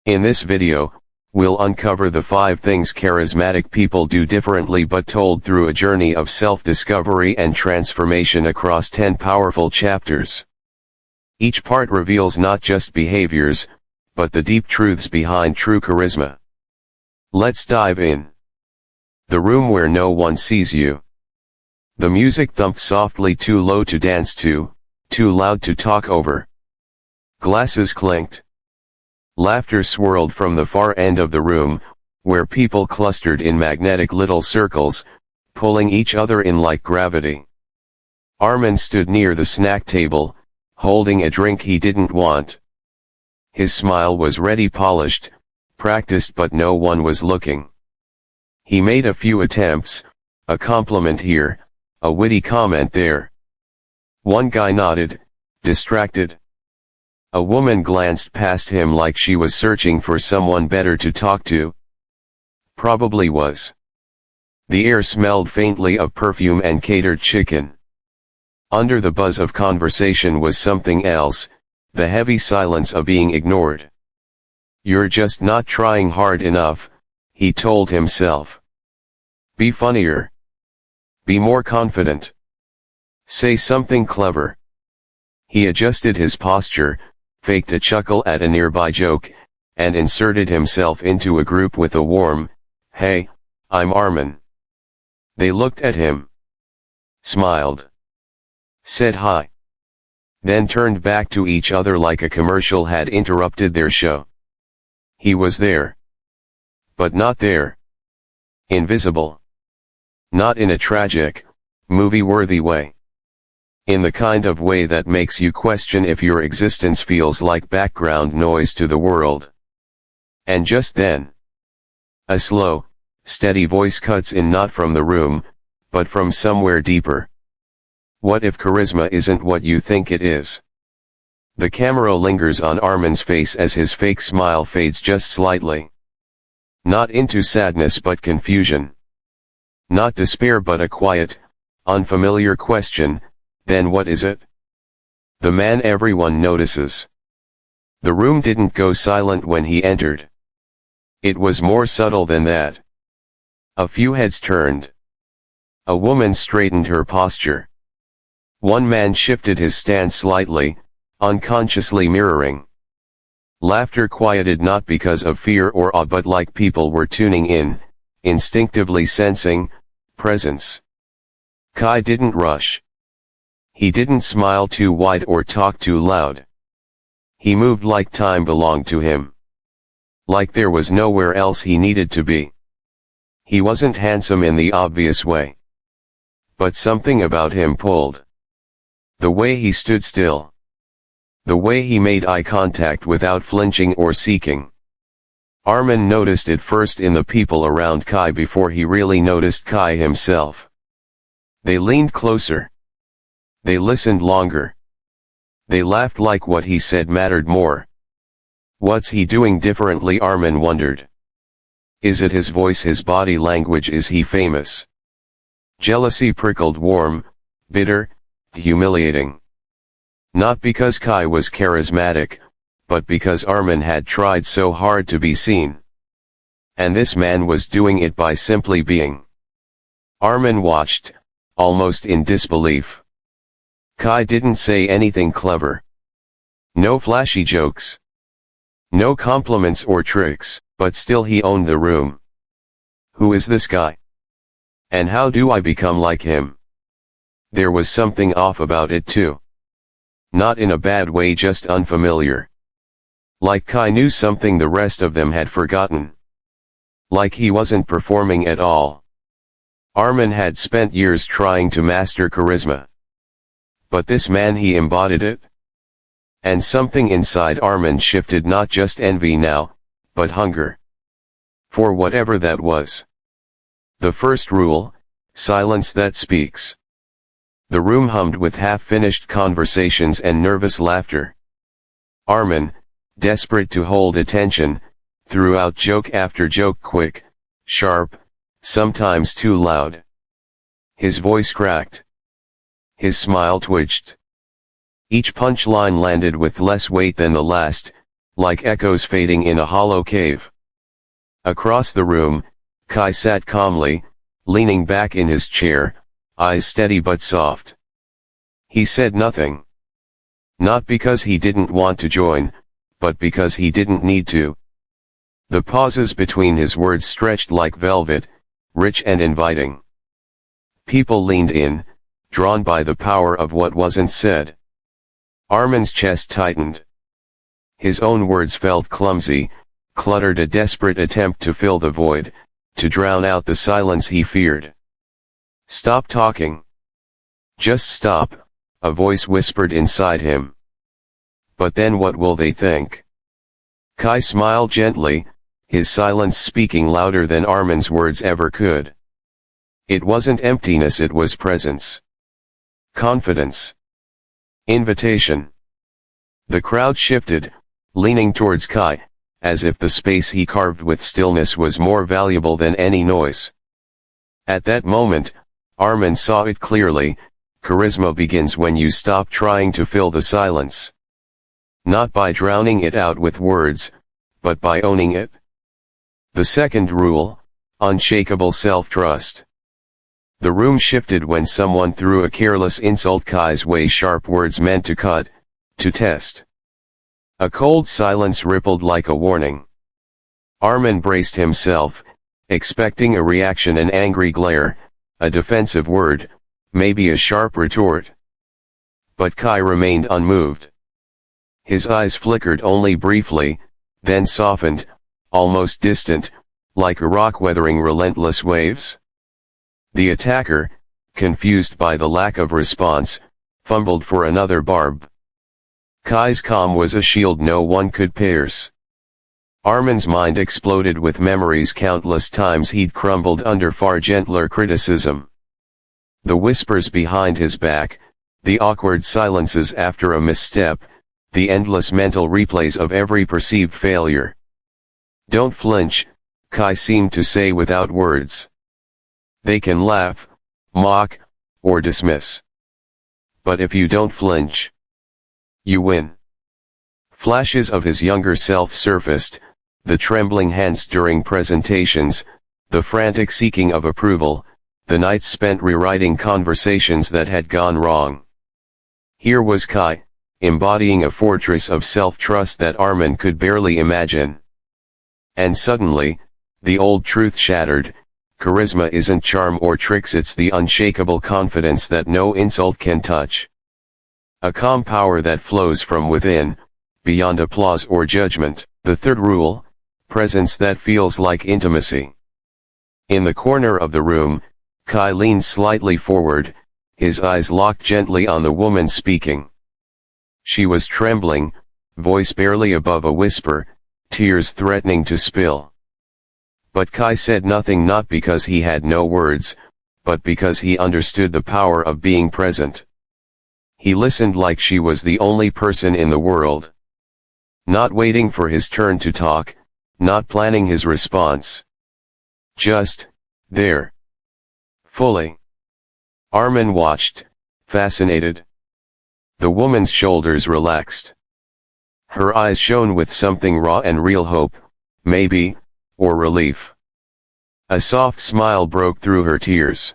In this video, we'll uncover the 5 things charismatic people do differently but told through a journey of self-discovery and transformation across 10 powerful chapters. Each part reveals not just behaviors, but the deep truths behind true charisma. Let's dive in. The room where no one sees you. The music thumped softly, too low to dance to, too loud to talk over. Glasses clinked. Laughter swirled from the far end of the room, where people clustered in magnetic little circles, pulling each other in like gravity. Arman stood near the snack table, holding a drink he didn't want. His smile was ready, polished, practiced, but no one was looking. He made a few attempts, a compliment here, a witty comment there. One guy nodded, distracted. A woman glanced past him like she was searching for someone better to talk to. Probably was. The air smelled faintly of perfume and catered chicken. Under the buzz of conversation was something else, the heavy silence of being ignored. "You're just not trying hard enough," he told himself. "Be funnier. Be more confident. Say something clever." He adjusted his posture, faked a chuckle at a nearby joke, and inserted himself into a group with a warm, "Hey, I'm Arman." They looked at him, smiled, said hi, then turned back to each other like a commercial had interrupted their show. He was there, but not there. Invisible. Not in a tragic, movie-worthy way. In the kind of way that makes you question if your existence feels like background noise to the world. And just then, a slow, steady voice cuts in, not from the room, but from somewhere deeper. "What if charisma isn't what you think it is?" The camera lingers on Arman's face as his fake smile fades just slightly. Not into sadness but confusion. Not despair but a quiet, unfamiliar question. Then what is it? The man everyone notices. The room didn't go silent when he entered. It was more subtle than that. A few heads turned. A woman straightened her posture. One man shifted his stance slightly, unconsciously mirroring. Laughter quieted, not because of fear or awe but like people were tuning in, instinctively sensing presence. Kai didn't rush. He didn't smile too wide or talk too loud. He moved like time belonged to him. Like there was nowhere else he needed to be. He wasn't handsome in the obvious way. But something about him pulled. The way he stood still. The way he made eye contact without flinching or seeking. Arman noticed it first in the people around Kai before he really noticed Kai himself. They leaned closer. They listened longer. They laughed like what he said mattered more. What's he doing differently, Arman wondered. Is it his voice, his body language? Is he famous? Jealousy prickled, warm, bitter, humiliating. Not because Kai was charismatic, but because Arman had tried so hard to be seen. And this man was doing it by simply being. Arman watched, almost in disbelief. Kai didn't say anything clever. No flashy jokes. No compliments or tricks, but still he owned the room. Who is this guy? And how do I become like him? There was something off about it too. Not in a bad way, just unfamiliar. Like Kai knew something the rest of them had forgotten. Like he wasn't performing at all. Arman had spent years trying to master charisma. But this man, he embodied it. And something inside Arman shifted, not just envy now, but hunger. For whatever that was. The first rule, silence that speaks. The room hummed with half-finished conversations and nervous laughter. Arman, desperate to hold attention, threw out joke after joke, quick, sharp, sometimes too loud. His voice cracked. His smile twitched. Each punchline landed with less weight than the last, like echoes fading in a hollow cave. Across the room, Kai sat calmly, leaning back in his chair, eyes steady but soft. He said nothing. Not because he didn't want to join, but because he didn't need to. The pauses between his words stretched like velvet, rich and inviting. People leaned in, drawn by the power of what wasn't said. Arman's chest tightened. His own words felt clumsy, cluttered, a desperate attempt to fill the void, to drown out the silence he feared. "Stop talking. Just stop," a voice whispered inside him. "But then what will they think?" Kai smiled gently, his silence speaking louder than Arman's words ever could. It wasn't emptiness, it was presence. Confidence. Invitation. The crowd shifted, leaning towards Kai, as if the space he carved with stillness was more valuable than any noise. At that moment, Arman saw it clearly: charisma begins when you stop trying to fill the silence. Not by drowning it out with words, but by owning it. The second rule: unshakable self-trust. The room shifted when someone threw a careless insult Kai's way, sharp words meant to cut, to test. A cold silence rippled like a warning. Arman braced himself, expecting a reaction, an angry glare, a defensive word, maybe a sharp retort. But Kai remained unmoved. His eyes flickered only briefly, then softened, almost distant, like a rock weathering relentless waves. The attacker, confused by the lack of response, fumbled for another barb. Kai's calm was a shield no one could pierce. Arman's mind exploded with memories, countless times he'd crumbled under far gentler criticism. The whispers behind his back, the awkward silences after a misstep, the endless mental replays of every perceived failure. "Don't flinch," Kai seemed to say without words. "They can laugh, mock, or dismiss. But if you don't flinch, you win." Flashes of his younger self surfaced, the trembling hands during presentations, the frantic seeking of approval, the nights spent rewriting conversations that had gone wrong. Here was Kai, embodying a fortress of self-trust that Arman could barely imagine. And suddenly, the old truth shattered: charisma isn't charm or tricks, it's the unshakable confidence that no insult can touch. A calm power that flows from within, beyond applause or judgment. The third rule: presence that feels like intimacy. In the corner of the room, Kai leaned slightly forward, his eyes locked gently on the woman speaking. She was trembling, voice barely above a whisper, tears threatening to spill. But Kai said nothing, not because he had no words, but because he understood the power of being present. He listened like she was the only person in the world. Not waiting for his turn to talk, not planning his response. Just there. Fully. Arman watched, fascinated. The woman's shoulders relaxed. Her eyes shone with something raw and real: hope, maybe, or relief. A soft smile broke through her tears.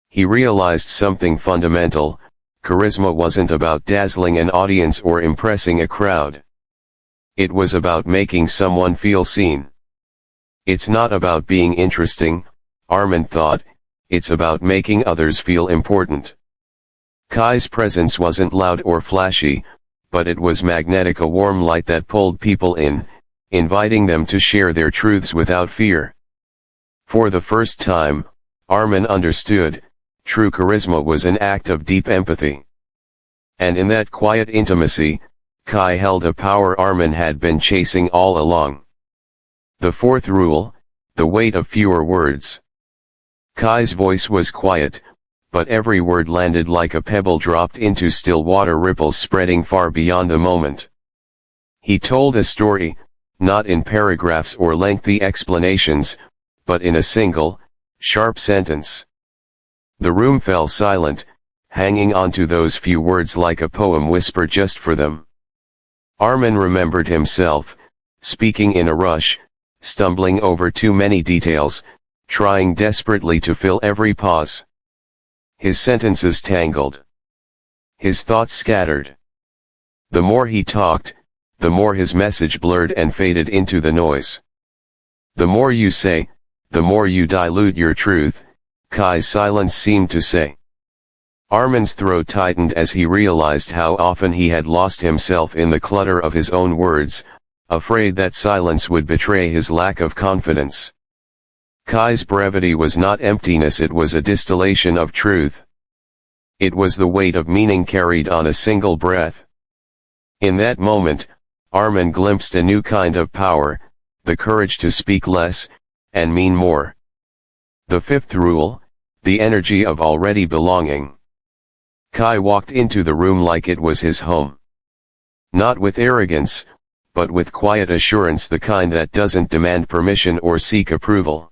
He realized something fundamental: charisma wasn't about dazzling an audience or impressing a crowd. It was about making someone feel seen. It's not about being interesting, Arman thought, it's about making others feel important. Kai's presence wasn't loud or flashy, but it was magnetic, a warm light that pulled people in, inviting them to share their truths without fear. For the first time, Arman understood, true charisma was an act of deep empathy. And in that quiet intimacy, Kai held a power Arman had been chasing all along. The fourth rule: the weight of fewer words. Kai's voice was quiet, but every word landed like a pebble dropped into still water, ripples spreading far beyond the moment. He told a story, not in paragraphs or lengthy explanations, but in a single, sharp sentence. The room fell silent, hanging on to those few words like a poem whispered just for them. Arman remembered himself, speaking in a rush, stumbling over too many details, trying desperately to fill every pause. His sentences tangled. His thoughts scattered. The more he talked, the more his message blurred and faded into the noise. The more you say, the more you dilute your truth, Kai's silence seemed to say. Arman's throat tightened as he realized how often he had lost himself in the clutter of his own words, afraid that silence would betray his lack of confidence. Kai's brevity was not emptiness, it was a distillation of truth. It was the weight of meaning carried on a single breath. In that moment, Arman glimpsed a new kind of power, the courage to speak less, and mean more. The fifth rule, the energy of already belonging. Kai walked into the room like it was his home. Not with arrogance, but with quiet assurance, the kind that doesn't demand permission or seek approval.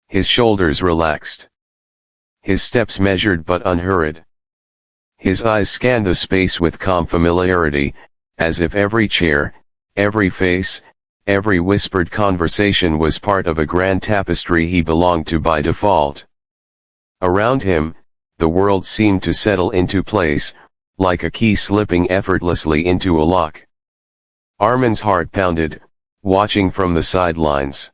His shoulders relaxed. His steps measured but unhurried. His eyes scanned the space with calm familiarity, as if every chair, every face, every whispered conversation was part of a grand tapestry he belonged to by default. Around him, the world seemed to settle into place, like a key slipping effortlessly into a lock. Arman's heart pounded, watching from the sidelines.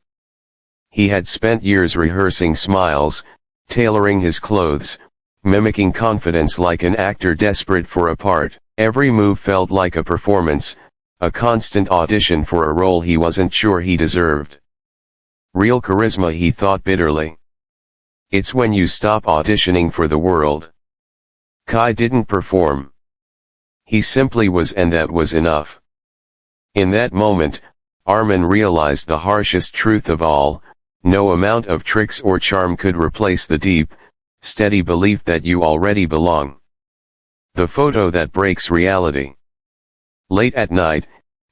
He had spent years rehearsing smiles, tailoring his clothes, mimicking confidence like an actor desperate for a part. Every move felt like a performance, a constant audition for a role he wasn't sure he deserved. Real charisma, he thought bitterly. It's when you stop auditioning for the world. Kai didn't perform. He simply was, and that was enough. In that moment, Arman realized the harshest truth of all: no amount of tricks or charm could replace the deep, steady belief that you already belong. The photo that breaks reality. Late at night,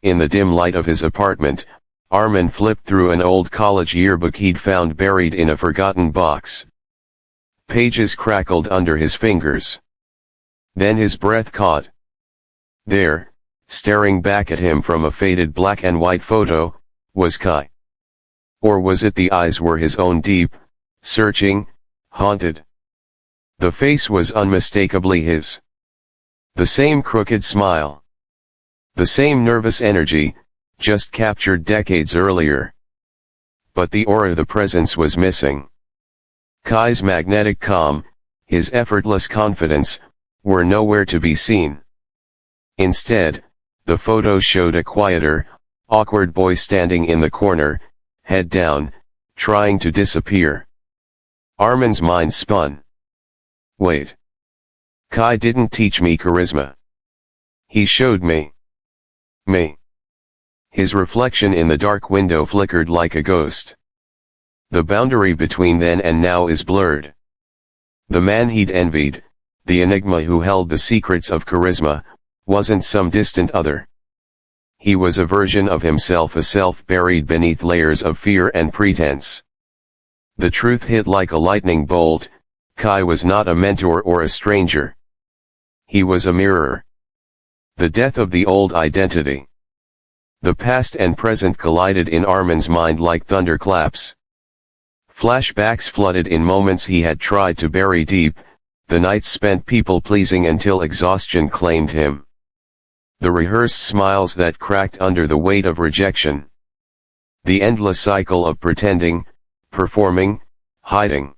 in the dim light of his apartment, Arman flipped through an old college yearbook he'd found buried in a forgotten box. Pages crackled under his fingers. Then his breath caught. There, staring back at him from a faded black and white photo, was Kai. Or was it the eyes were his own, deep, searching, haunted? The face was unmistakably his. The same crooked smile. The same nervous energy, just captured decades earlier. But the aura, the presence, was missing. Kai's magnetic calm, his effortless confidence, were nowhere to be seen. Instead, the photo showed a quieter, awkward boy standing in the corner, head down, trying to disappear. Arman's mind spun. Wait. Kai didn't teach me charisma. He showed me. Me. His reflection in the dark window flickered like a ghost. The boundary between then and now is blurred. The man he'd envied, the enigma who held the secrets of charisma, wasn't some distant other. He was a version of himself, a self buried beneath layers of fear and pretense. The truth hit like a lightning bolt: Kai was not a mentor or a stranger. He was a mirror. The death of the old identity. The past and present collided in Arman's mind like thunderclaps. Flashbacks flooded in moments he had tried to bury deep, the nights spent people-pleasing until exhaustion claimed him. The rehearsed smiles that cracked under the weight of rejection. The endless cycle of pretending, performing, hiding.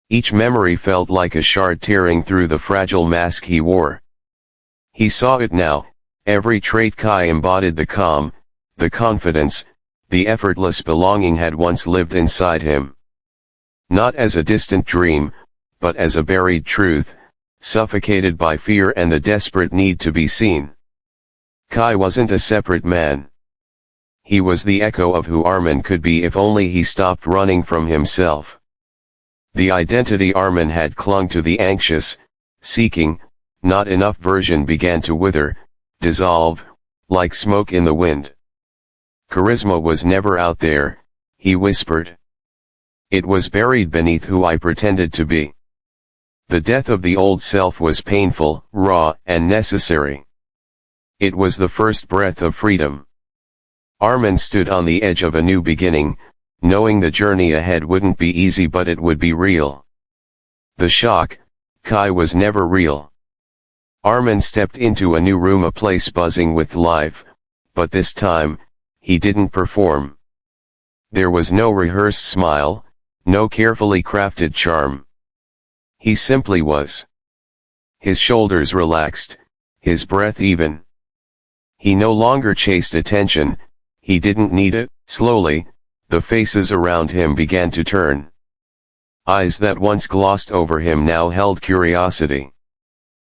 Each memory felt like a shard tearing through the fragile mask he wore. He saw it now: every trait Kai embodied, the calm, the confidence, the effortless belonging, had once lived inside him. Not as a distant dream, but as a buried truth, suffocated by fear and the desperate need to be seen. Kai wasn't a separate man. He was the echo of who Arman could be if only he stopped running from himself. The identity Arman had clung to, the anxious, seeking, not enough version, began to wither, dissolve, like smoke in the wind. Charisma was never out there, he whispered. It was buried beneath who I pretended to be. The death of the old self was painful, raw, and necessary. It was the first breath of freedom. Arman stood on the edge of a new beginning, knowing the journey ahead wouldn't be easy but it would be real. The shock, Kai was never real. Arman stepped into a new room, a place buzzing with life, but this time, he didn't perform. There was no rehearsed smile, no carefully crafted charm. He simply was. His shoulders relaxed, his breath even. He no longer chased attention, he didn't need it. Slowly, the faces around him began to turn. Eyes that once glossed over him now held curiosity.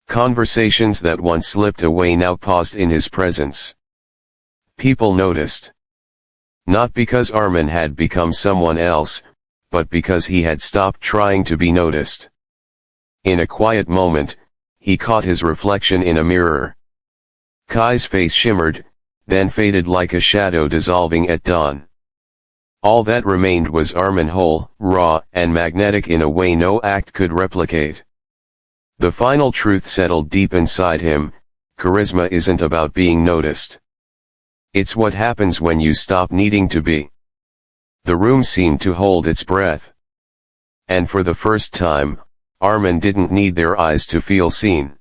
Conversations that once slipped away now paused in his presence. People noticed. Not because Arman had become someone else, but because he had stopped trying to be noticed. In a quiet moment, he caught his reflection in a mirror. Kai's face shimmered, then faded like a shadow dissolving at dawn. All that remained was Arman, whole, raw, and magnetic in a way no act could replicate. The final truth settled deep inside him: charisma isn't about being noticed. It's what happens when you stop needing to be. The room seemed to hold its breath. And for the first time, Arman didn't need their eyes to feel seen.